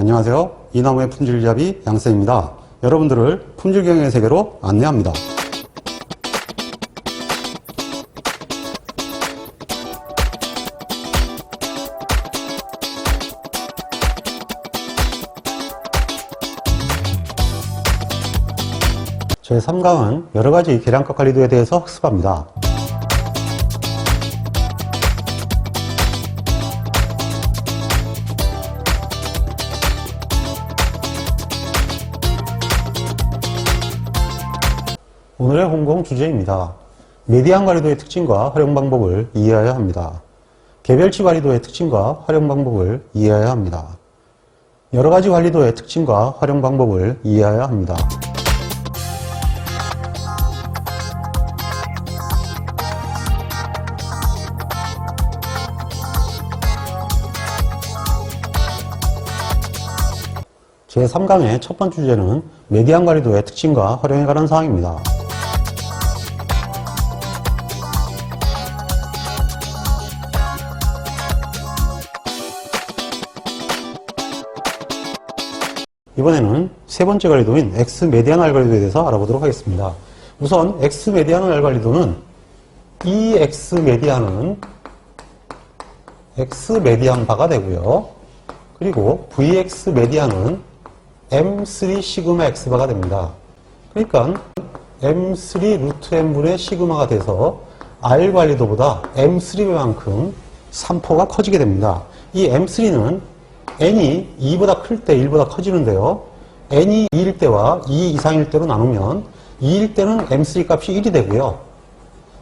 안녕하세요. 이나무의 품질잡이 양쌤입니다. 여러분들을 품질경영의 세계로 안내합니다. 제3강은 여러가지 계량값 관리도에 대해서 학습합니다. 오늘의 홍공 주제입니다. 메디안 관리도의 특징과 활용 방법을 이해해야 합니다. 개별치 관리도의 특징과 활용 방법을 이해해야 합니다. 여러가지 관리도의 특징과 활용 방법을 이해해야 합니다. 제3강의 첫 번째 주제는 메디안 관리도의 특징과 활용에 관한 사항입니다. 이번에는 세 번째 관리도인 X메디안 알관리도에 대해서 알아보도록 하겠습니다. 우선 X메디안 알관리도는 이 X메디안은 X메디안 바가 되고요. 그리고 VX메디안은 M3 시그마 X바가 됩니다. 그러니까 M3 루트 N분의 시그마가 돼서 R 관리도보다 M3배만큼 산포가 커지게 됩니다. 이 M3는 n이 2보다 클 때 1보다 커지는데요. n이 2일 때와 2 이상일 때로 나누면 2일 때는 M3 값이 1이 되고요.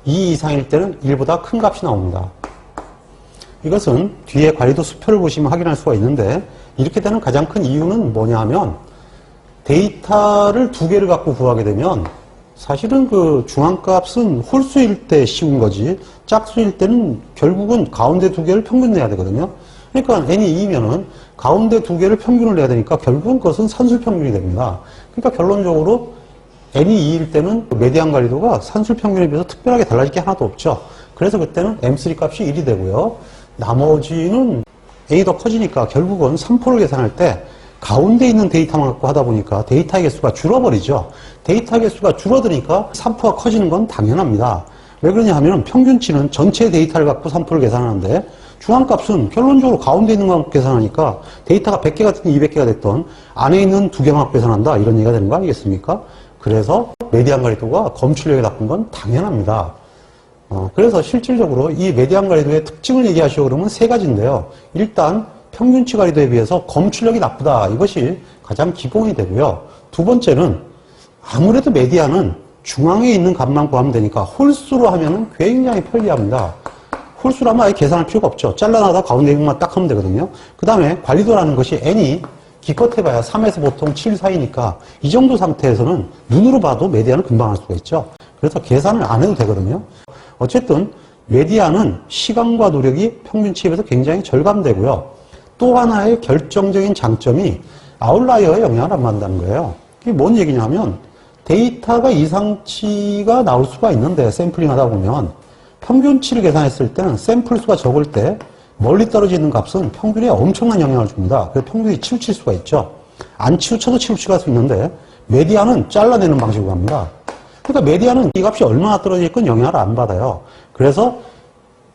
2 이상일 때는 1보다 큰 값이 나옵니다. 이것은 뒤에 관리도 수표를 보시면 확인할 수가 있는데 이렇게 되는 가장 큰 이유는 뭐냐 하면 데이터를 두 개를 갖고 구하게 되면 사실은 그 중앙값은 홀수일 때 쉬운 거지 짝수일 때는 결국은 가운데 두 개를 평균 내야 되거든요. 그러니까 n이 2면은 가운데 두 개를 평균을 내야 되니까 결국은 그것은 산술평균이 됩니다. 그러니까 결론적으로 n이 2일 때는 메디안 관리도가 산술평균에 비해서 특별하게 달라질 게 하나도 없죠. 그래서 그때는 M3 값이 1이 되고요. 나머지는 n이 더 커지니까 결국은 산포를 계산할 때 가운데 있는 데이터만 갖고 하다 보니까 데이터 개수가 줄어버리죠. 데이터 개수가 줄어드니까 산포가 커지는 건 당연합니다. 왜 그러냐 하면 평균치는 전체 데이터를 갖고 산포를 계산하는데 중앙값은 결론적으로 가운데 있는 것만 계산하니까 데이터가 100개가 됐든 200개가 됐든 안에 있는 두 개만 계산한다 이런 얘기가 되는 거 아니겠습니까? 그래서 메디안 관리도가 검출력이 나쁜 건 당연합니다. 그래서 실질적으로 이 메디안 관리도의 특징을 얘기하시오 그러면 세 가지인데요. 일단 평균치 관리도에 비해서 검출력이 나쁘다 이것이 가장 기본이 되고요. 두 번째는 아무래도 메디안은 중앙에 있는 값만 구하면 되니까 홀수로 하면은 굉장히 편리합니다. 홀수로 하면 아예 계산할 필요가 없죠. 잘라놔다 가운데 있는 것만 딱 하면 되거든요. 그 다음에 관리도라는 것이 n이 기껏 해봐야 3에서 보통 7 사이니까 이 정도 상태에서는 눈으로 봐도 메디안을 금방 알 수가 있죠. 그래서 계산을 안 해도 되거든요. 어쨌든 메디안은 시간과 노력이 평균치에 비해서 굉장히 절감되고요. 또 하나의 결정적인 장점이 아웃라이어에 영향을 안 받는다는 거예요. 이게 뭔 얘기냐 하면 데이터가 이상치가 나올 수가 있는데 샘플링 하다 보면 평균치를 계산했을 때는 샘플 수가 적을 때 멀리 떨어지는 값은 평균에 엄청난 영향을 줍니다. 그래서 평균이 치우칠 수가 있죠. 안 치우쳐도 치우칠 수 있는데 메디안은 잘라내는 방식으로 합니다. 그러니까 메디안은 이 값이 얼마나 떨어질건 영향을 안 받아요. 그래서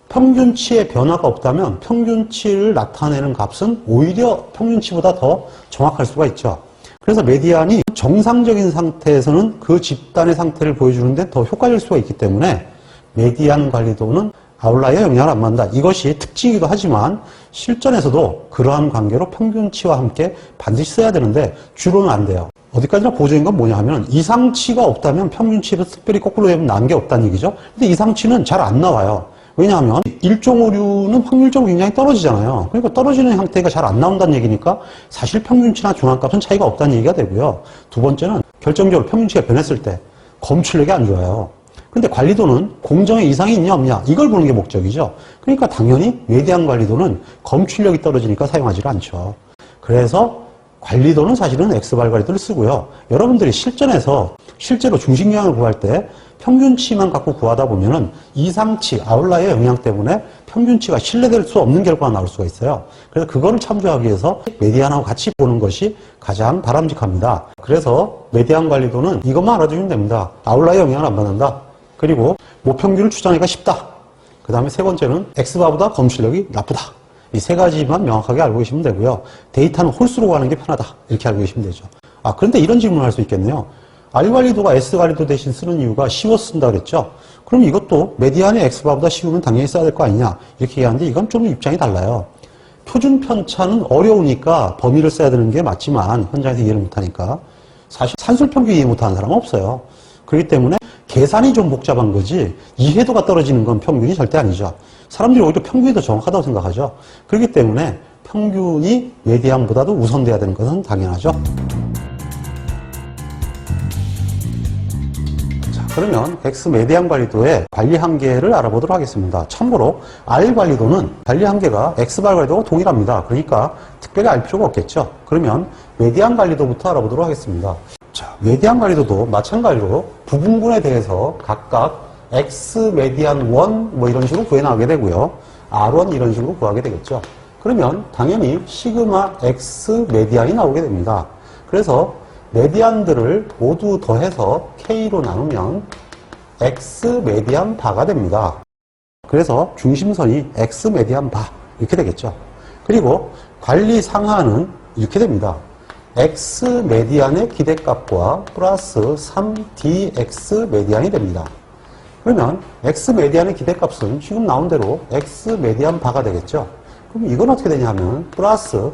평균치의 변화가 없다면 평균치를 나타내는 값은 오히려 평균치보다 더 정확할 수가 있죠. 그래서 메디안이 정상적인 상태에서는 그 집단의 상태를 보여주는데 더 효과적일 수가 있기 때문에 메디안 관리도는 아웃라이어 영향을 안 받는다. 이것이 특징이기도 하지만 실전에서도 그러한 관계로 평균치와 함께 반드시 써야 되는데 주로는 안 돼요. 어디까지나 보조인 건 뭐냐 하면 이상치가 없다면 평균치를 특별히 거꾸로 되면 난 게 없다는 얘기죠. 근데 이상치는 잘 안 나와요. 왜냐하면 일종 오류는 확률적으로 굉장히 떨어지잖아요. 그러니까 떨어지는 형태가 잘 안 나온다는 얘기니까 사실 평균치나 중앙값은 차이가 없다는 얘기가 되고요. 두 번째는 결정적으로 평균치가 변했을 때 검출력이 안 좋아요. 근데 관리도는 공정에 이상이 있냐 없냐 이걸 보는 게 목적이죠. 그러니까 당연히 메디안 관리도는 검출력이 떨어지니까 사용하지 않죠. 그래서 관리도는 사실은 X발 관리도를 쓰고요. 여러분들이 실전에서 실제로 중식영향을 구할 때 평균치만 갖고 구하다 보면은 이상치, 아웃라이어 영향 때문에 평균치가 신뢰될 수 없는 결과가 나올 수가 있어요. 그래서 그거를 참조하기 위해서 메디안하고 같이 보는 것이 가장 바람직합니다. 그래서 메디안 관리도는 이것만 알아두시면 됩니다. 아웃라이어 영향을 안 받는다. 그리고 모평균을 추정하기가 쉽다. 그 다음에 세 번째는 X바보다 검출력이 나쁘다. 이 세 가지만 명확하게 알고 계시면 되고요. 데이터는 홀수로 가는 게 편하다. 이렇게 알고 계시면 되죠. 그런데 이런 질문을 할 수 있겠네요. R관리도가 S관리도 대신 쓰는 이유가 쉬워서 쓴다 그랬죠? 그럼 이것도 메디안이 X바보다 쉬우면 당연히 써야 될 거 아니냐? 이렇게 얘기하는데 이건 좀 입장이 달라요. 표준 편차는 어려우니까 범위를 써야 되는 게 맞지만 현장에서 이해를 못하니까 사실 산술평균 이해 못하는 사람은 없어요. 그렇기 때문에 계산이 좀 복잡한 거지 이해도가 떨어지는 건 평균이 절대 아니죠. 사람들이 오히려 평균이 더 정확하다고 생각하죠. 그렇기 때문에 평균이 메디안보다도 우선돼야 되는 것은 당연하죠. 자, 그러면 X 메디안 관리도의 관리 한계를 알아보도록 하겠습니다. 참고로 R 관리도는 관리 한계가 X 발 관리도와 동일합니다. 그러니까 특별히 알 필요가 없겠죠. 그러면 메디안 관리도부터 알아보도록 하겠습니다. 자, 메디안 관리도도 마찬가지로 부분군에 대해서 각각 X 메디안 1 뭐 이런 식으로 구해 나가게 되고요. R1 이런 식으로 구하게 되겠죠. 그러면 당연히 시그마 X 메디안이 나오게 됩니다. 그래서 메디안들을 모두 더해서 K로 나누면 X 메디안 바가 됩니다. 그래서 중심선이 X 메디안 바 이렇게 되겠죠. 그리고 관리 상하는 이렇게 됩니다. X 메디안의 기대값과 플러스 3DX 메디안이 됩니다. 그러면 X 메디안의 기대값은 지금 나온 대로 X 메디안 바가 되겠죠. 그럼 이건 어떻게 되냐면 플러스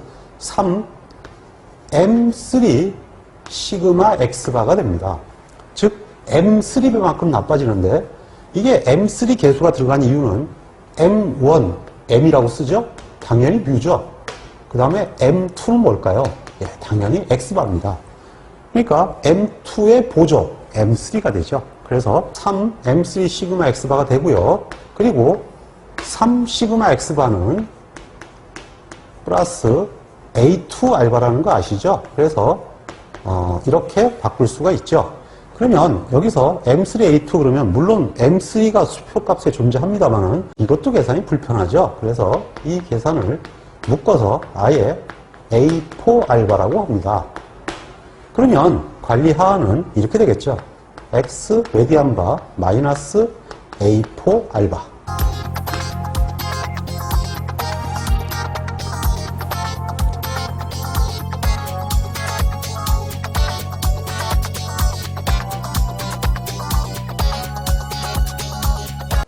3M3 시그마 X 바가 됩니다. 즉 M3배만큼 나빠지는데 이게 M3 개수가 들어간 이유는 M1, M이라고 쓰죠? 당연히 뮤죠. 그 다음에 M2는 뭘까요? 예, 당연히 X바입니다. 그러니까 M2의 보조 M3가 되죠. 그래서 3M3 시그마 X바가 되고요. 그리고 3 시그마 X바는 플러스 A2 알바라는 거 아시죠? 그래서 이렇게 바꿀 수가 있죠. 그러면 여기서 M3A2 그러면 물론 M3가 수표값에 존재합니다만은 이것도 계산이 불편하죠. 그래서 이 계산을 묶어서 아예 A4 알바라고 합니다. 그러면 관리 하한은 이렇게 되겠죠. X 메디안 바 마이너스 A4 알바.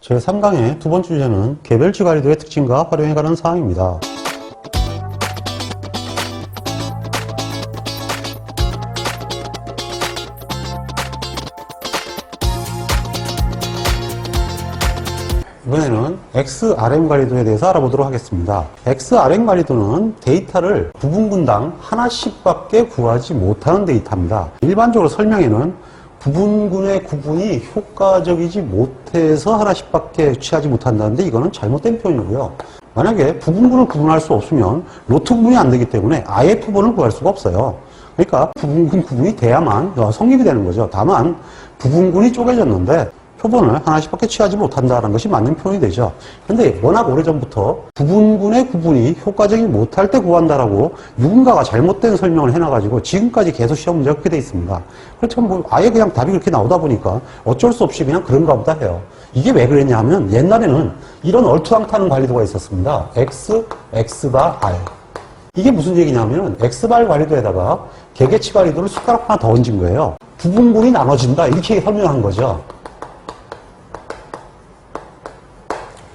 제3강의 두 번째 주제는 개별치 관리도의 특징과 활용에 관한 사항입니다. 이번에는 XRM 관리도에 대해서 알아보도록 하겠습니다. XRM 관리도는 데이터를 부분군당 하나씩밖에 구하지 못하는 데이터입니다. 일반적으로 설명에는 부분군의 구분이 효과적이지 못해서 하나씩밖에 취하지 못한다는데 이거는 잘못된 표현이고요. 만약에 부분군을 구분할 수 없으면 로트 구분이 안 되기 때문에 아예 표본을 구할 수가 없어요. 그러니까 부분군 구분이 돼야만 성립이 되는 거죠. 다만 부분군이 쪼개졌는데 표본을 하나씩밖에 취하지 못한다는 것이 맞는 표현이 되죠. 그런데 워낙 오래전부터 부분군의 구분이 효과적이지 못할 때 구한다라고 누군가가 잘못된 설명을 해놔가지고 지금까지 계속 시험 문제가 그렇게 돼 있습니다. 그렇지만 뭐 아예 그냥 답이 그렇게 나오다 보니까 어쩔 수 없이 그냥 그런가 보다 해요. 이게 왜 그랬냐 하면 옛날에는 이런 얼토당타는 관리도가 있었습니다. X, X바 R. 이게 무슨 얘기냐면 X발 관리도에다가 개개치 관리도를 숟가락 하나 더 얹은 거예요. 부분군이 나눠진다 이렇게 설명한 거죠.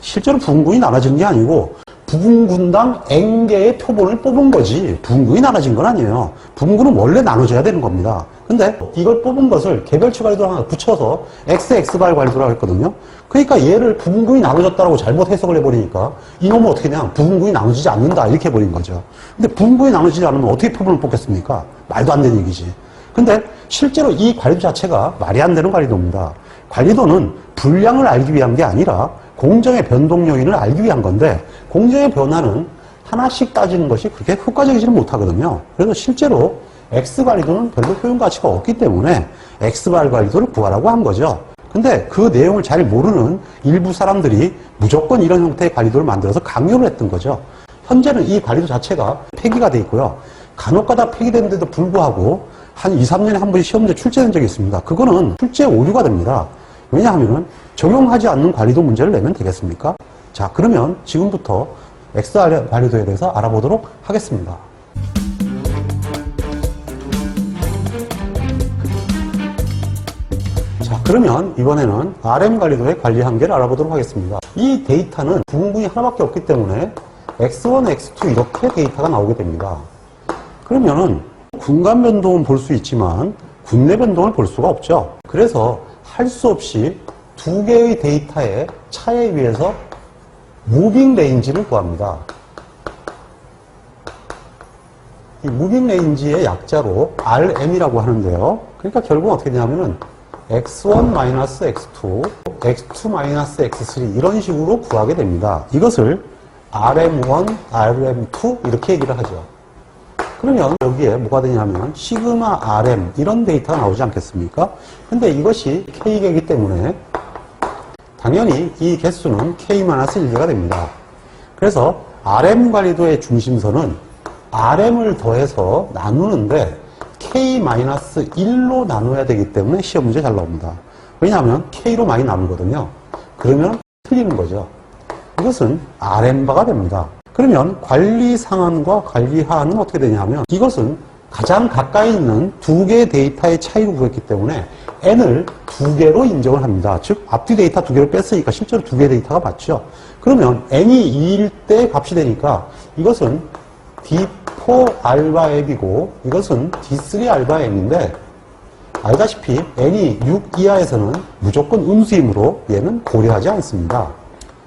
실제로 부분군이 나눠진 게 아니고 부분군당 N개의 표본을 뽑은 거지 부분군이 나눠진 건 아니에요. 부분군은 원래 나눠져야 되는 겁니다. 근데 이걸 뽑은 것을 개별치 관리도를 하나 붙여서 X발 관리도라고 했거든요. 그러니까 얘를 부분군이 나눠졌다고 잘못 해석을 해버리니까 이놈은 어떻게 그냥 부분군이 나눠지지 않는다 이렇게 해버린 거죠. 근데 부분군이 나눠지지 않으면 어떻게 표본을 뽑겠습니까? 말도 안 되는 얘기지. 근데 실제로 이 관리도 자체가 말이 안 되는 관리도입니다. 관리도는 분량을 알기 위한 게 아니라 공정의 변동 요인을 알기 위한 건데 공정의 변화는 하나씩 따지는 것이 그렇게 효과적이지는 못하거든요. 그래서 실제로 X 관리도는 별로 효용 가치가 없기 때문에 X발 관리도를 구하라고 한 거죠. 근데 그 내용을 잘 모르는 일부 사람들이 무조건 이런 형태의 관리도를 만들어서 강요를 했던 거죠. 현재는 이 관리도 자체가 폐기가 돼 있고요. 간혹가다 폐기되는데도 불구하고 한 2, 3년에 한 번씩 시험 문제 출제된 적이 있습니다. 그거는 출제 오류가 됩니다. 왜냐하면 적용하지 않는 관리도 문제를 내면 되겠습니까? 자, 그러면 지금부터 X 관리도에 대해서 알아보도록 하겠습니다. 자, 그러면 이번에는 RM 관리도의 관리 한계를 알아보도록 하겠습니다. 이 데이터는 부분이 하나밖에 없기 때문에 X1, X2 이렇게 데이터가 나오게 됩니다. 그러면은 군간 변동은 볼 수 있지만 군내 변동을 볼 수가 없죠. 그래서 할 수 없이 두 개의 데이터의 차에 의해서 무빙 레인지를 구합니다. 이 무빙 레인지의 약자로 RM이라고 하는데요. 그러니까 결국은 어떻게 되냐면은 X1-X2, X2-X3 이런 식으로 구하게 됩니다. 이것을 RM1, RM2 이렇게 얘기를 하죠. 그러면 여기에 뭐가 되냐면 시그마 RM 이런 데이터가 나오지 않겠습니까? 근데 이것이 K개이기 때문에 당연히 이 개수는 K-1개가 됩니다. 그래서 RM 관리도의 중심선은 RM을 더해서 나누는데 K-1로 나눠야 되기 때문에 시험 문제 잘 나옵니다. 왜냐하면 K로 많이 나누거든요. 그러면 틀리는 거죠. 이것은 RM바가 됩니다. 그러면 관리 상한과 관리 하한은 어떻게 되냐면 이것은 가장 가까이 있는 두 개의 데이터의 차이로 구했기 때문에 N을 두 개로 인정을 합니다. 즉 앞뒤 데이터 두 개를 뺐으니까 실제로 두 개의 데이터가 맞죠. 그러면 N이 2일 때 값이 되니까 이것은 D4 알바 앱이고 이것은 D3 알바 앱인데 알다시피 N이 6 이하에서는 무조건 음수이므로 얘는 고려하지 않습니다.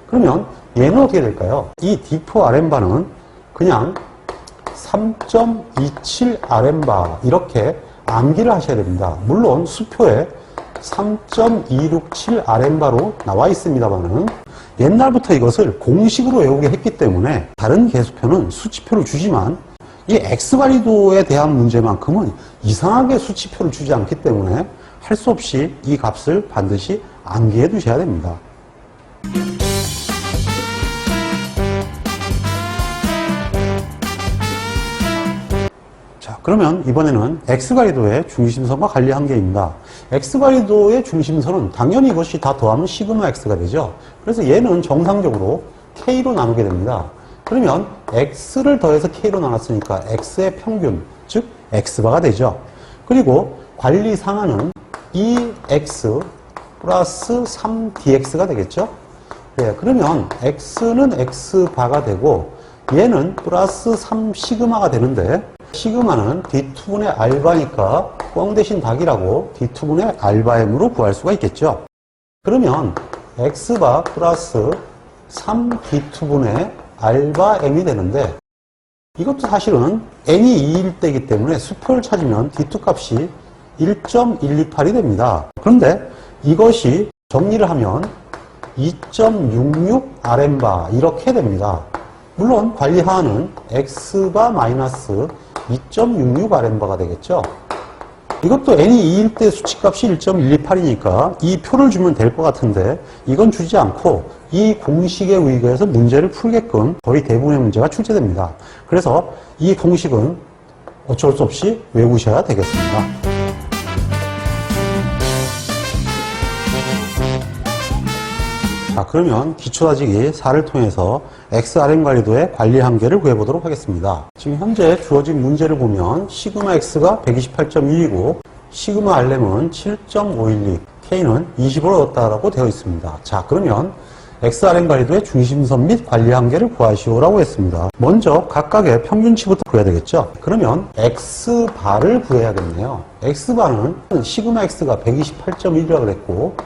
그러면 얘는 어떻게 될까요? 이 D4 RM바는 그냥 3.27 RM바 이렇게 암기를 하셔야 됩니다. 물론 수표에 3.267 RM바로 나와 있습니다만은 옛날부터 이것을 공식으로 외우게 했기 때문에 다른 개수표는 수치표를 주지만 이 X관리도에 대한 문제만큼은 이상하게 수치표를 주지 않기 때문에 할 수 없이 이 값을 반드시 암기해 두셔야 됩니다. 자, 그러면 이번에는 X관리도의 중심선과 관리 한계입니다. X관리도의 중심선은 당연히 이것이 다 더하면 시그마 X가 되죠. 그래서 얘는 정상적으로 K로 나누게 됩니다. 그러면 X를 더해서 K로 나눴으니까 X의 평균, 즉 X바가 되죠. 그리고 관리 상한은 2X 플러스 3DX가 되겠죠. 예, 그러면 X는 X바가 되고 얘는 플러스 3시그마가 되는데 시그마는 D2분의 알바니까 뻥 대신 닭이라고 D2분의 알바m으로 구할 수가 있겠죠. 그러면 X바 플러스 3D2분의 알바m이 되는데 이것도 사실은 n이 2일 때이기 때문에 수표를 찾으면 D2 값이 1.128이 됩니다. 그런데 이것이 정리를 하면 2.66 RM바 이렇게 됩니다. 물론 관리 하한은 X바 마이너스 2.66 RM바가 되겠죠. 이것도 n이 2일 때 수치값이 1.128이니까 이 표를 주면 될 것 같은데 이건 주지 않고 이 공식에 의거해서 문제를 풀게끔 거의 대부분의 문제가 출제됩니다. 그래서 이 공식은 어쩔 수 없이 외우셔야 되겠습니다. 자, 그러면 기초다지기 4를 통해서 XRM 관리도의 관리 한계를 구해보도록 하겠습니다. 지금 현재 주어진 문제를 보면 시그마 X가 128.1이고 시그마 RM은 7.512, K는 20을 얻었다라고 되어 있습니다. 자, 그러면 XRM 관리도의 중심선 및 관리 한계를 구하시오라고 했습니다. 먼저 각각의 평균치부터 구해야 되겠죠. 그러면 X바를 구해야겠네요. X바는 시그마 X가 128.1이라고 그랬고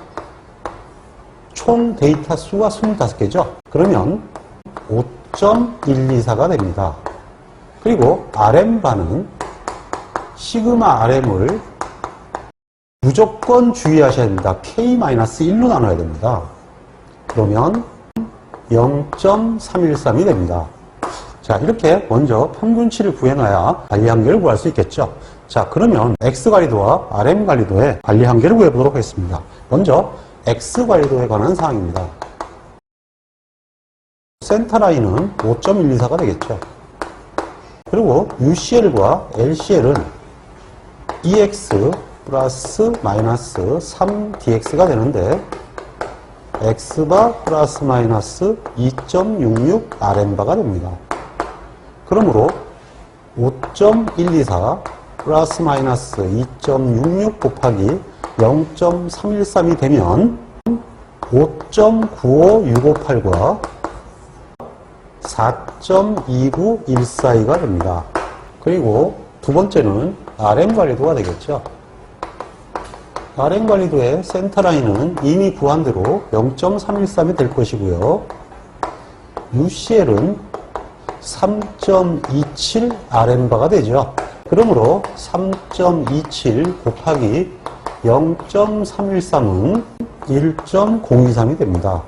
총 데이터 수가 25개죠. 그러면 5.124가 됩니다. 그리고 RM바는 시그마 RM을 무조건 주의하셔야 됩니다. K-1로 나눠야 됩니다. 그러면 0.313이 됩니다. 자, 이렇게 먼저 평균치를 구해놔야 관리 한계를 구할 수 있겠죠. 자, 그러면 X 관리도와 RM 관리도의 관리 한계를 구해보도록 하겠습니다. 먼저 X 관리도에 관한 사항입니다. 센터라인은 5.124가 되겠죠. 그리고 UCL과 LCL은 EX 플러스 마이너스 3DX가 되는데 X바 플러스 마이너스 2.66RM바가 됩니다. 그러므로 5.124 플러스 마이너스 2.66 곱하기 0.313이 되면 5.95658과 4.29142가 됩니다. 그리고 두 번째는 RM 관리도가 되겠죠. RM 관리도의 센터라인은 이미 구한 대로 0.313이 될 것이고요. UCL은 3.27RM바가 되죠. 그러므로 3.27 곱하기 0.313은 1.023이 됩니다.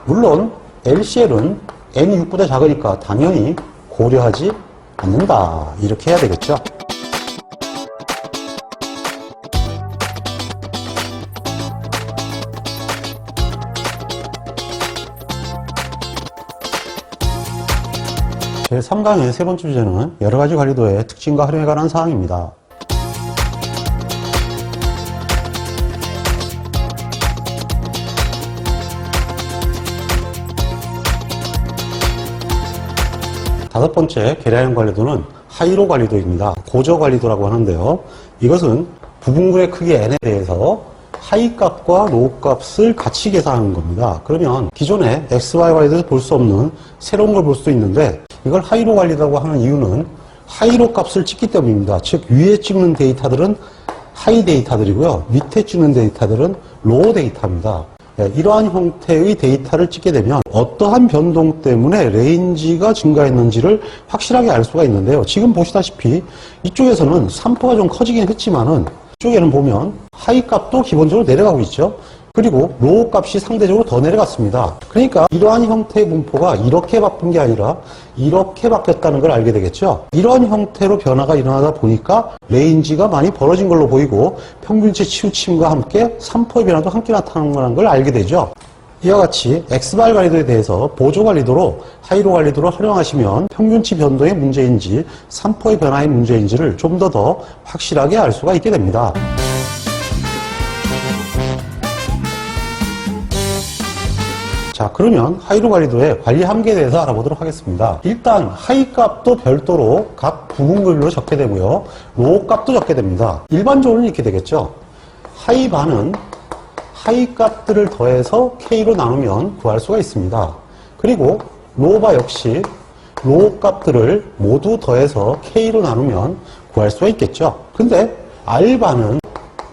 물론 LCL은 N이 6보다 작으니까 당연히 고려하지 않는다. 이렇게 해야 되겠죠. 제3강의 세 번째 주제는 여러가지 관리도의 특징과 활용에 관한 사항입니다. 다섯 번째 계량형 관리도는 하이로 관리도입니다. 고저 관리도라고 하는데요. 이것은 부분근의 크기 n에 대해서 하이 값과 로우 값을 같이 계산하는 겁니다. 그러면 기존의 XY 관리도에서 볼 수 없는 새로운 걸 볼 수도 있는데 이걸 하이로 관리라고 하는 이유는 하이로 값을 찍기 때문입니다. 즉 위에 찍는 데이터들은 하이 데이터들이고요. 밑에 찍는 데이터들은 로우 데이터입니다. 이러한 형태의 데이터를 찍게 되면 어떠한 변동 때문에 레인지가 증가했는지를 확실하게 알 수가 있는데요. 지금 보시다시피 이쪽에서는 산포가 좀 커지긴 했지만은 이쪽에는 보면 하이 값도 기본적으로 내려가고 있죠. 그리고 로우 값이 상대적으로 더 내려갔습니다. 그러니까 이러한 형태의 분포가 이렇게 바뀐 게 아니라 이렇게 바뀌었다는 걸 알게 되겠죠. 이런 형태로 변화가 일어나다 보니까 레인지가 많이 벌어진 걸로 보이고 평균치 치우침과 함께 산포의 변화도 함께 나타나는 걸 알게 되죠. 이와 같이 X발 관리도에 대해서 보조 관리도로 하이로 관리도로 활용하시면 평균치 변동의 문제인지 산포의 변화의 문제인지를 좀 더 확실하게 알 수가 있게 됩니다. 자, 그러면 하이로 관리도의 관리 한계에 대해서 알아보도록 하겠습니다. 일단 하이 값도 별도로 각 부분별로 적게 되고요. 로우 값도 적게 됩니다. 일반적으로는 이렇게 되겠죠. 하이 바는 하이 값들을 더해서 K로 나누면 구할 수가 있습니다. 그리고 로우 바 역시 로우 값들을 모두 더해서 K로 나누면 구할 수가 있겠죠. 근데 R 바는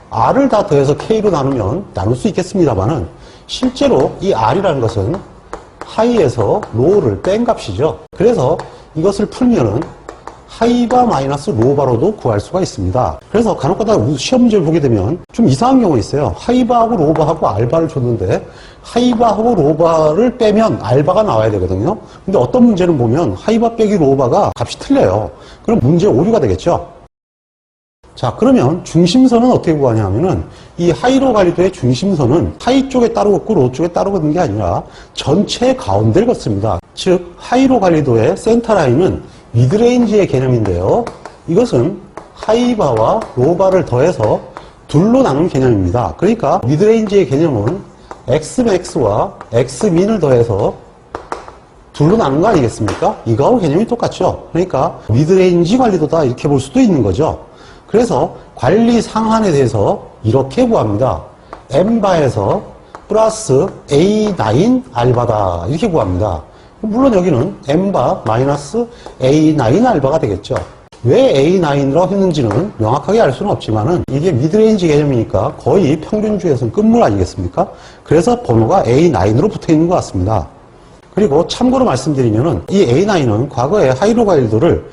R을 다 더해서 K로 나누면 나눌 수 있겠습니다만은 실제로 이 R이라는 것은 하이에서 로우를 뺀 값이죠. 그래서 이것을 풀면은 하이바 마이너스 로우바로도 구할 수가 있습니다. 그래서 간혹가다 시험 문제를 보게 되면 좀 이상한 경우가 있어요. 하이바하고 로우바하고 R바를 줬는데 하이바하고 로우바를 빼면 R바가 나와야 되거든요. 근데 어떤 문제는 보면 하이바 빼기 로우바가 값이 틀려요. 그럼 문제 오류가 되겠죠. 자, 그러면 중심선은 어떻게 구하냐 하면은 이 하이로 관리도의 중심선은 하이 쪽에 따로 걷고 로우 쪽에 따로 걷는 게 아니라 전체의 가운데를 걷습니다. 즉 하이로 관리도의 센터라인은 미드레인지의 개념인데요. 이것은 하이바와 로우바를 더해서 둘로 나눈 개념입니다. 그러니까 미드레인지의 개념은 Xmax와 Xmin을 더해서 둘로 나눈 거 아니겠습니까? 이거하고 개념이 똑같죠. 그러니까 미드레인지 관리도다 이렇게 볼 수도 있는 거죠. 그래서 관리 상한에 대해서 이렇게 구합니다. M바에서 플러스 A9 R바다 이렇게 구합니다. 물론 여기는 M바 마이너스 A9 R바가 되겠죠. 왜 A9이라고 했는지는 명확하게 알 수는 없지만은 이게 미드레인지 개념이니까 거의 평균주에서는 끝물 아니겠습니까? 그래서 번호가 A9으로 붙어 있는 것 같습니다. 그리고 참고로 말씀드리면은 이 A9은 과거에 하이로 관리도를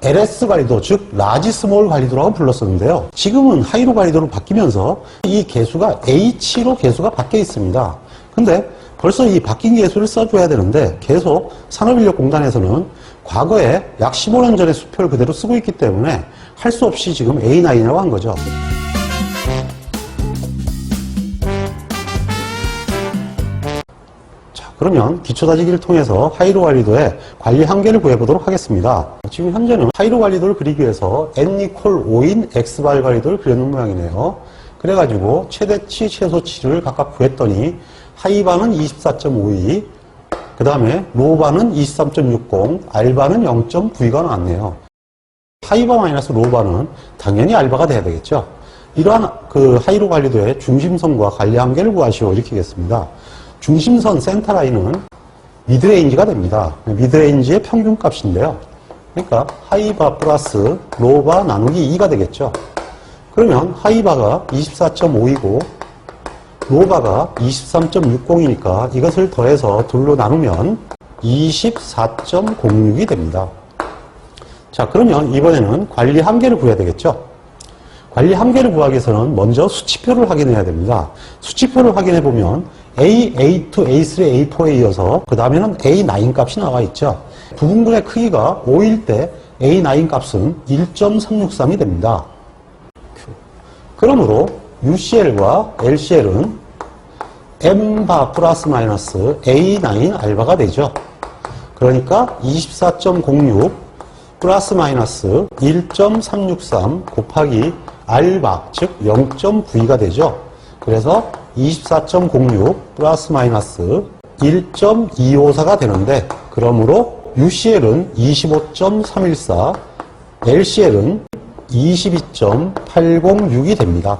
LS 관리도, 즉 라지 스몰 관리도라고 불렀었는데요. 지금은 하이로 관리도로 바뀌면서 이 개수가 H로 개수가 바뀌어 있습니다. 근데 벌써 이 바뀐 개수를 써줘야 되는데 계속 산업인력공단에서는 과거에 약 15년 전의 수표를 그대로 쓰고 있기 때문에 할 수 없이 지금 A9이라고 한 거죠. 그러면 기초다지기를 통해서 하이로 관리도의 관리 한계를 구해보도록 하겠습니다. 지금 현재는 하이로 관리도를 그리기 위해서 n=5인 x발 관리도를 그려놓은 모양이네요. 그래가지고 최대치, 최소치를 각각 구했더니 하이바는 24.52, 그 다음에 로바는 23.60, 알바는 0.92가 나왔네요. 하이바 마이너스 로바는 당연히 알바가 돼야 되겠죠. 이러한 그 하이로 관리도의 중심선과 관리 한계를 구하시오 이렇게 하겠습니다. 중심선 센터라인은 미드레인지가 됩니다. 미드레인지의 평균값인데요. 그러니까 하이바 플러스 로바 나누기 2가 되겠죠. 그러면 하이바가 24.5이고 로바가 23.60이니까 이것을 더해서 둘로 나누면 24.06이 됩니다. 자, 그러면 이번에는 관리 한계를 구해야 되겠죠. 관리 한계를 구하기 위해서는 먼저 수치표를 확인해야 됩니다. 수치표를 확인해 보면 A, A2, A3, A4에 이어서 그 다음에는 A9 값이 나와 있죠. 부분분의 크기가 5일 때 A9 값은 1.363이 됩니다. 그러므로 UCL과 LCL은 M바 플러스 마이너스 A9 알바가 되죠. 그러니까 24.06 플러스 마이너스 1.363 곱하기 R바, 즉 0.92가 되죠. 그래서 24.06 플러스 마이너스 1.254가 되는데, 그러므로 UCL은 25.314, LCL은 22.806이 됩니다.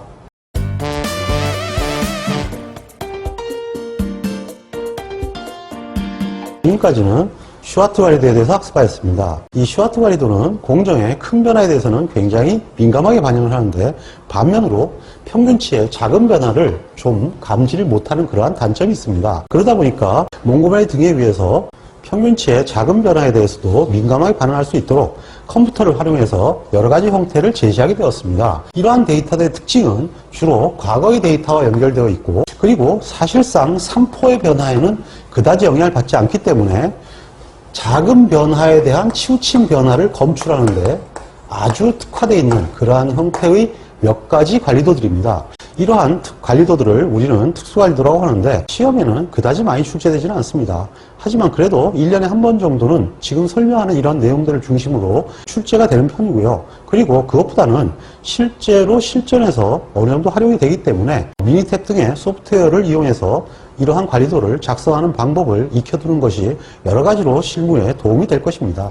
지금까지는 슈와트 관리도에 대해서 학습하였습니다. 이 슈와트 관리도는 공정의 큰 변화에 대해서는 굉장히 민감하게 반영을 하는데, 반면으로 평균치의 작은 변화를 좀 감지를 못하는 그러한 단점이 있습니다. 그러다 보니까 몽고메리 등에 비해서 평균치의 작은 변화에 대해서도 민감하게 반응할 수 있도록 컴퓨터를 활용해서 여러 가지 형태를 제시하게 되었습니다. 이러한 데이터들의 특징은 주로 과거의 데이터와 연결되어 있고, 그리고 사실상 3포의 변화에는 그다지 영향을 받지 않기 때문에 작은 변화에 대한 치우침 변화를 검출하는데 아주 특화되어 있는 그러한 형태의 몇 가지 관리도들입니다. 이러한 관리도들을 우리는 특수관리도라고 하는데, 시험에는 그다지 많이 출제되지는 않습니다. 하지만 그래도 1년에 한 번 정도는 지금 설명하는 이런 내용들을 중심으로 출제가 되는 편이고요. 그리고 그것보다는 실제로 실전에서 어느 정도 활용이 되기 때문에 미니탭 등의 소프트웨어를 이용해서 이러한 관리도를 작성하는 방법을 익혀두는 것이 여러 가지로 실무에 도움이 될 것입니다.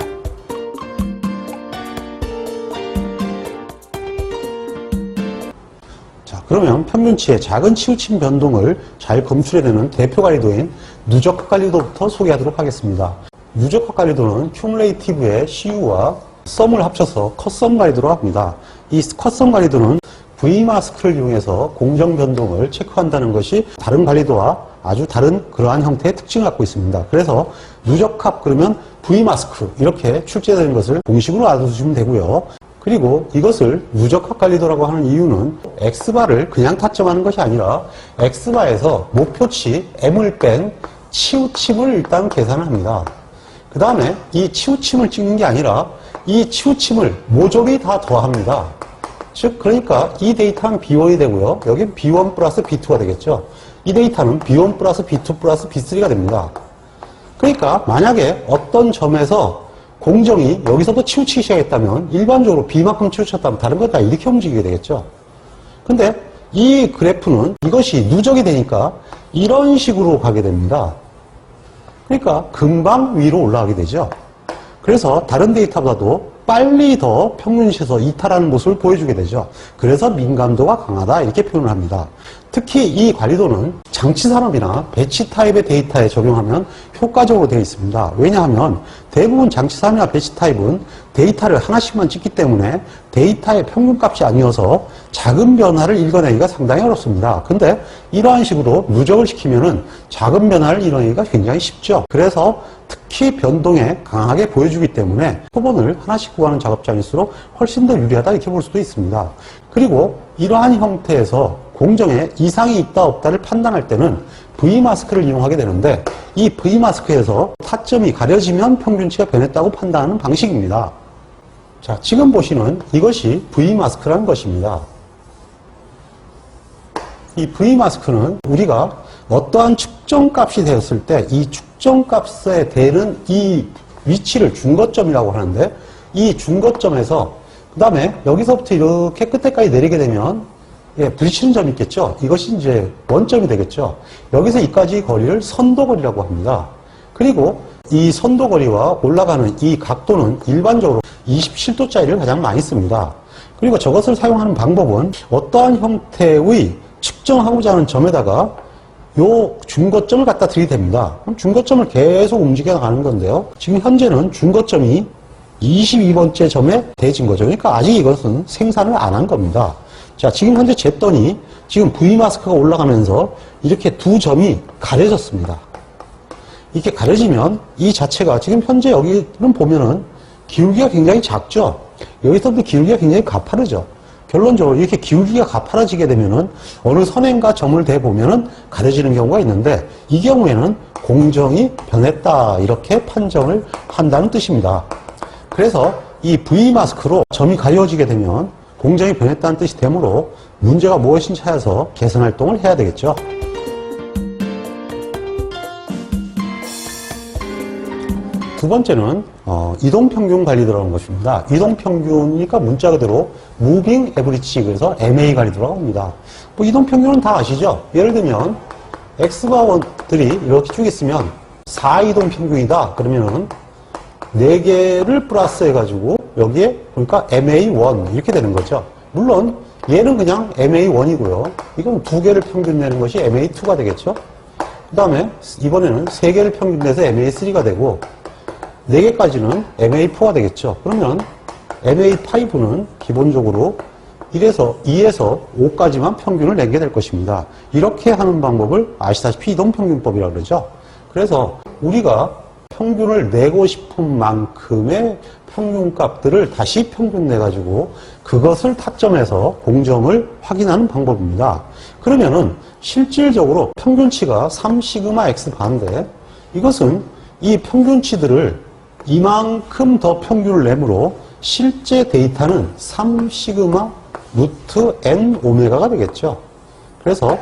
그러면 평균치의 작은 치우침 변동을 잘 검출해내는 대표 관리도인 누적합 관리도부터 소개하도록 하겠습니다. 누적합 관리도는 큐뮬레이티브의 CU와 썸을 합쳐서 컷썸 관리도로 합니다. 이 컷썸 관리도는 V마스크를 이용해서 공정 변동을 체크한다는 것이 다른 관리도와 아주 다른 그러한 형태의 특징을 갖고 있습니다. 그래서 누적합 그러면 V마스크 이렇게 출제되는 것을 공식으로 알아두시면 되고요. 그리고 이것을 누적합 관리도라고 하는 이유는 X바를 그냥 타점하는 것이 아니라 X바에서 목표치 M을 뺀 치우침을 일단 계산을 합니다. 그 다음에 이 치우침을 찍는 게 아니라 이 치우침을 모조리 다 더합니다. 즉 그러니까 이 데이터는 B1이 되고요. 여긴 B1 플러스 B2가 되겠죠. 이 데이터는 B1 플러스 B2 플러스 B3가 됩니다. 그러니까 만약에 어떤 점에서 공정이 여기서도 치우치기 시작했다면 일반적으로 B만큼 치우쳤다면 다른 것 다 이렇게 움직이게 되겠죠. 근데 이 그래프는 이것이 누적이 되니까 이런 식으로 가게 됩니다. 그러니까 금방 위로 올라가게 되죠. 그래서 다른 데이터보다도 빨리 더 평균치에서 이탈하는 모습을 보여주게 되죠. 그래서 민감도가 강하다 이렇게 표현을 합니다. 특히 이 관리도는 장치산업이나 배치 타입의 데이터에 적용하면 효과적으로 되어 있습니다. 왜냐하면 대부분 장치산업이나 배치 타입은 데이터를 하나씩만 찍기 때문에 데이터의 평균값이 아니어서 작은 변화를 읽어내기가 상당히 어렵습니다. 근데 이러한 식으로 누적을 시키면은 작은 변화를 읽어내기가 굉장히 쉽죠. 그래서 특히 변동에 강하게 보여주기 때문에 표본을 하나씩 구하는 작업장일수록 훨씬 더 유리하다 이렇게 볼 수도 있습니다. 그리고 이러한 형태에서 공정에 이상이 있다 없다를 판단할 때는 V마스크를 이용하게 되는데, 이 V마스크에서 타점이 가려지면 평균치가 변했다고 판단하는 방식입니다. 자, 지금 보시는 이것이 V마스크라는 것입니다. 이 V마스크는 우리가 어떠한 측정값이 되었을 때 이 측정값에 되는 이 위치를 중거점이라고 하는데, 이 중거점에서 그 다음에 여기서부터 이렇게 끝에까지 내리게 되면 부딪히는 점이 있겠죠. 이것이 이제 원점이 되겠죠. 여기서 이까지 거리를 선도거리라고 합니다. 그리고 이 선도거리와 올라가는 이 각도는 일반적으로 27도짜리를 가장 많이 씁니다. 그리고 저것을 사용하는 방법은 어떠한 형태의 측정하고자 하는 점에다가 요 중거점을 갖다 들이댑니다. 그럼 중거점을 계속 움직여 가는 건데요. 지금 현재는 중거점이 22번째 점에 대진 거죠. 그러니까 아직 이것은 생산을 안 한 겁니다. 자, 지금 현재 쟀더니 지금 V 마스크가 올라가면서 이렇게 두 점이 가려졌습니다. 이렇게 가려지면 이 자체가 지금 현재 여기는 보면은 기울기가 굉장히 작죠. 여기서부터 기울기가 굉장히 가파르죠. 결론적으로 이렇게 기울기가 가파라지게 되면은 어느 선행과 점을 대보면은 가려지는 경우가 있는데, 이 경우에는 공정이 변했다 이렇게 판정을 한다는 뜻입니다. 그래서 이 V 마스크로 점이 가려지게 되면 공정이 변했다는 뜻이 되므로 문제가 무엇인지 찾아서 개선 활동을 해야 되겠죠. 두 번째는 이동평균 관리 들어가는 것입니다. 이동평균이니까 문자 그대로 Moving Average, 그래서 MA 관리 들어갑니다. 뭐 이동평균은 다 아시죠? 예를 들면 X바원들이 이렇게 쭉 있으면 4이동평균이다 그러면은 4개를 플러스 해가지고 여기에 그러니까 MA1 이렇게 되는 거죠. 물론 얘는 그냥 MA1이고요. 이건 2개를 평균 내는 것이 MA2가 되겠죠. 그 다음에 이번에는 3개를 평균 내서 MA3가 되고 4개까지는 MA4가 되겠죠. 그러면 MA5는 기본적으로 2에서 5까지만 평균을 내게 될 것입니다. 이렇게 하는 방법을 아시다시피 이동평균법이라고 그러죠. 그래서 우리가 평균을 내고 싶은 만큼의 평균값들을 다시 평균 내가지고 그것을 타점해서 공정을 확인하는 방법입니다. 그러면은 실질적으로 평균치가 3시그마 X 바인데, 이것은 이 평균치들을 이만큼 더 평균을 내므로 실제 데이터는 3시그마 루트 n 오메가가 되겠죠. 그래서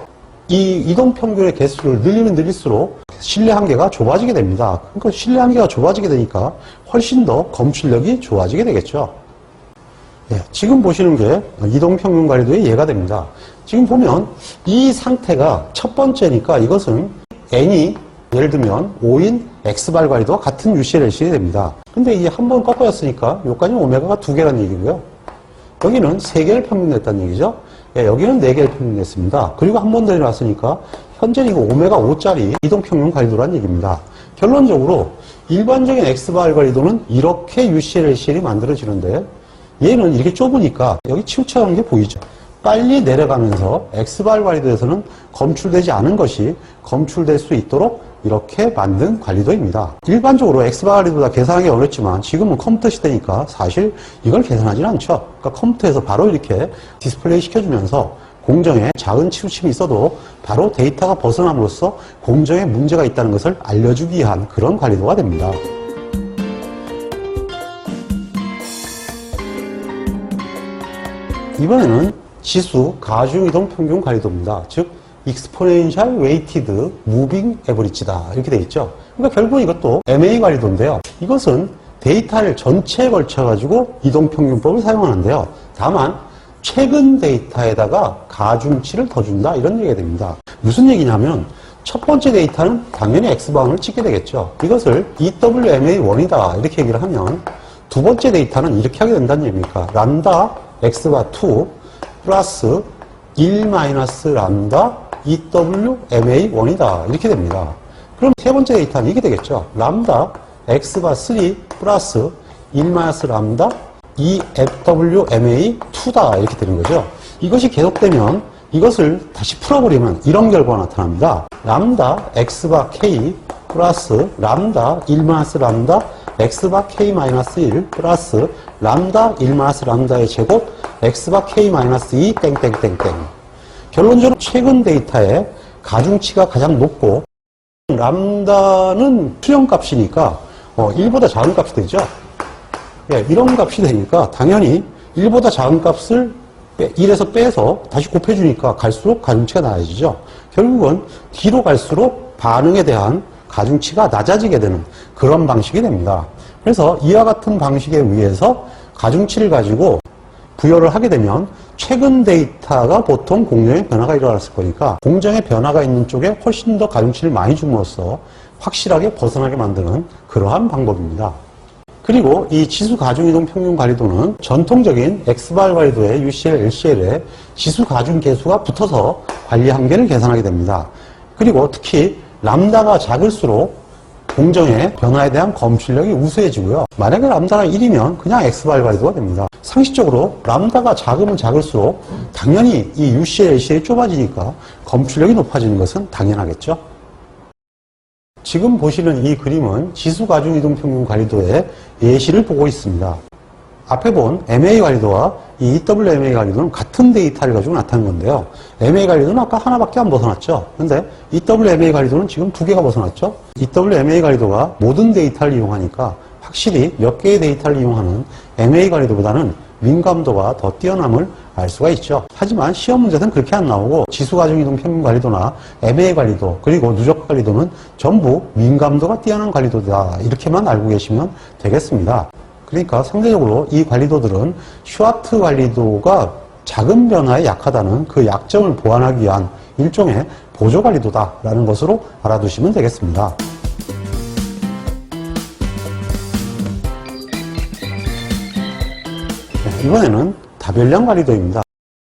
이 이동평균의 개수를 늘리면 늘릴수록 신뢰 한계가 좁아지게 됩니다. 그러니까 신뢰 한계가 좁아지게 되니까 훨씬 더 검출력이 좋아지게 되겠죠. 예, 지금 보시는 게 이동평균 관리도의 예가 됩니다. 지금 보면 이 상태가 첫 번째니까 이것은 n이 예를 들면 5인 X발 관리도와 같은 UCLC이 됩니다. 근데 이게 한 번 꺾어졌으니까 여기까지 오메가가 2개라는 얘기고요. 여기는 3개를 평균냈다는 얘기죠. 예, 여기는 4개를 평균냈습니다. 그리고 한 번 더 내려왔으니까 현재는 이거 오메가 5짜리 이동평균 관리도라는 얘기입니다. 결론적으로 일반적인 X발 관리도는 이렇게 UCLC이 만들어지는데, 얘는 이렇게 좁으니까 여기 치우쳐가는 게 보이죠. 빨리 내려가면서 X발 관리도에서는 검출되지 않은 것이 검출될 수 있도록 이렇게 만든 관리도입니다. 일반적으로 X발 관리도보다 계산하기 어렵지만 지금은 컴퓨터 시대니까 사실 이걸 계산하지는 않죠. 그러니까 컴퓨터에서 바로 이렇게 디스플레이 시켜주면서 공정에 작은 치우침이 있어도 바로 데이터가 벗어남으로써 공정에 문제가 있다는 것을 알려주기 위한 그런 관리도가 됩니다. 이번에는 지수 가중 이동 평균 관리도입니다. 즉 Exponential Weighted Moving Average다 이렇게 되어 있죠. 그러니까 결국 이것도 MA 관리도인데요. 이것은 데이터를 전체에 걸쳐 가지고 이동 평균법을 사용하는데요. 다만 최근 데이터에다가 가중치를 더 준다 이런 얘기가 됩니다. 무슨 얘기냐면 첫 번째 데이터는 당연히 X바운을 찍게 되겠죠. 이것을 EWMA1이다 이렇게 얘기를 하면 두 번째 데이터는 이렇게 하게 된다는 얘기입니까? 람다 X바2 플러스 1 마이너스 람다 EWMA1이다 이렇게 됩니다. 그럼 세 번째 데이터는 이게 되겠죠. 람다 X바3 플러스 1 마이너스 람다 EWMA2다 이렇게 되는 거죠. 이것이 계속되면 이것을 다시 풀어버리면 이런 결과가 나타납니다. 람다 X바 K 플러스 람다 1 마이너스 람다 X바 K 마이너스 1 플러스 람다 1 마이너스 람다의 제곱 X바 K 마이너스 2 땡땡땡땡. 결론적으로 최근 데이터의 가중치가 가장 높고 람다는 수령값이니까 1보다 작은 값이 되죠. 예, 이런 값이 되니까 당연히 1보다 작은 값을 1에서 빼서 다시 곱해주니까 갈수록 가중치가 나아지죠. 결국은 뒤로 갈수록 반응에 대한 가중치가 낮아지게 되는 그런 방식이 됩니다. 그래서 이와 같은 방식에 의해서 가중치를 가지고 부여를 하게 되면 최근 데이터가 보통 공정의 변화가 일어났을 거니까 공정의 변화가 있는 쪽에 훨씬 더 가중치를 많이 줌으로써 확실하게 벗어나게 만드는 그러한 방법입니다. 그리고 이 지수 가중이동 평균 관리도는 전통적인 X발 관리도의 UCL, LCL에 지수 가중 계수가 붙어서 관리 한계를 계산하게 됩니다. 그리고 특히 람다가 작을수록 공정의 변화에 대한 검출력이 우수해지고요. 만약에 람다가 1이면 그냥 X발 관리도가 됩니다. 상식적으로 람다가 작으면 작을수록 당연히 이 UCL, LCL이 좁아지니까 검출력이 높아지는 것은 당연하겠죠. 지금 보시는 이 그림은 지수 가중 이동 평균 관리도의 예시를 보고 있습니다. 앞에 본 MA 관리도와 이 EWMA 관리도는 같은 데이터를 가지고 나타낸 건데요. MA 관리도는 아까 하나밖에 안 벗어났죠. 근데 EWMA 관리도는 지금 2개가 벗어났죠. EWMA 관리도가 모든 데이터를 이용하니까 확실히 몇 개의 데이터를 이용하는 MA 관리도보다는 민감도가 더 뛰어남을 알 수가 있죠. 하지만 시험 문제는 그렇게 안 나오고 지수 가중 이동 평균 관리도나 MA 관리도 그리고 누적 관리도는 전부 민감도가 뛰어난 관리도다. 이렇게만 알고 계시면 되겠습니다. 그러니까 상대적으로 이 관리도들은 슈와트 관리도가 작은 변화에 약하다는 그 약점을 보완하기 위한 일종의 보조 관리도다라는 것으로 알아두시면 되겠습니다. 이번에는 다별량 관리도입니다.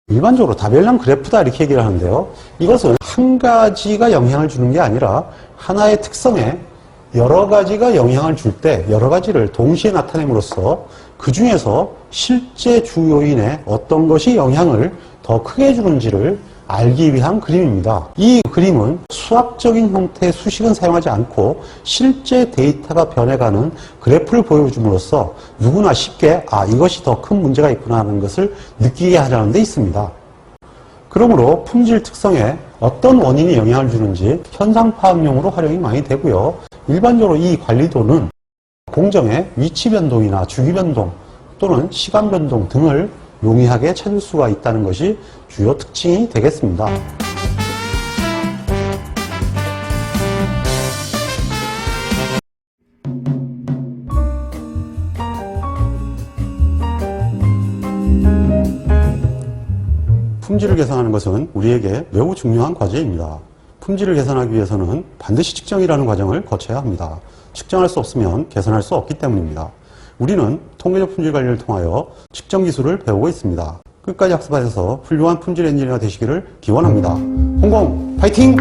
일반적으로 다별량 그래프다 이렇게 얘기를 하는데요. 이것은 한 가지가 영향을 주는 게 아니라 하나의 특성에 여러 가지가 영향을 줄 때 여러 가지를 동시에 나타냄으로써 그 중에서 실제 주 요인에 어떤 것이 영향을 더 크게 주는지를 알기 위한 그림입니다. 이 그림은 수학적인 형태의 수식은 사용하지 않고 실제 데이터가 변해가는 그래프를 보여줌으로써 누구나 쉽게 이것이 더 큰 문제가 있구나 하는 것을 느끼게 하자는 데 있습니다. 그러므로 품질 특성에 어떤 원인이 영향을 주는지 현상 파악용으로 활용이 많이 되고요. 일반적으로 이 관리도는 공정의 위치 변동이나 주기 변동 또는 시간 변동 등을 용이하게 찾을 수가 있다는 것이 주요 특징이 되겠습니다. 품질을 계산하는 것은 우리에게 매우 중요한 과제입니다. 품질을 계산하기 위해서는 반드시 측정이라는 과정을 거쳐야 합니다. 측정할 수 없으면 계산할 수 없기 때문입니다. 우리는 통계적 품질 관리를 통하여 측정 기술을 배우고 있습니다. 끝까지 학습하셔서 훌륭한 품질 엔지니어가 되시기를 기원합니다. 홍공 파이팅!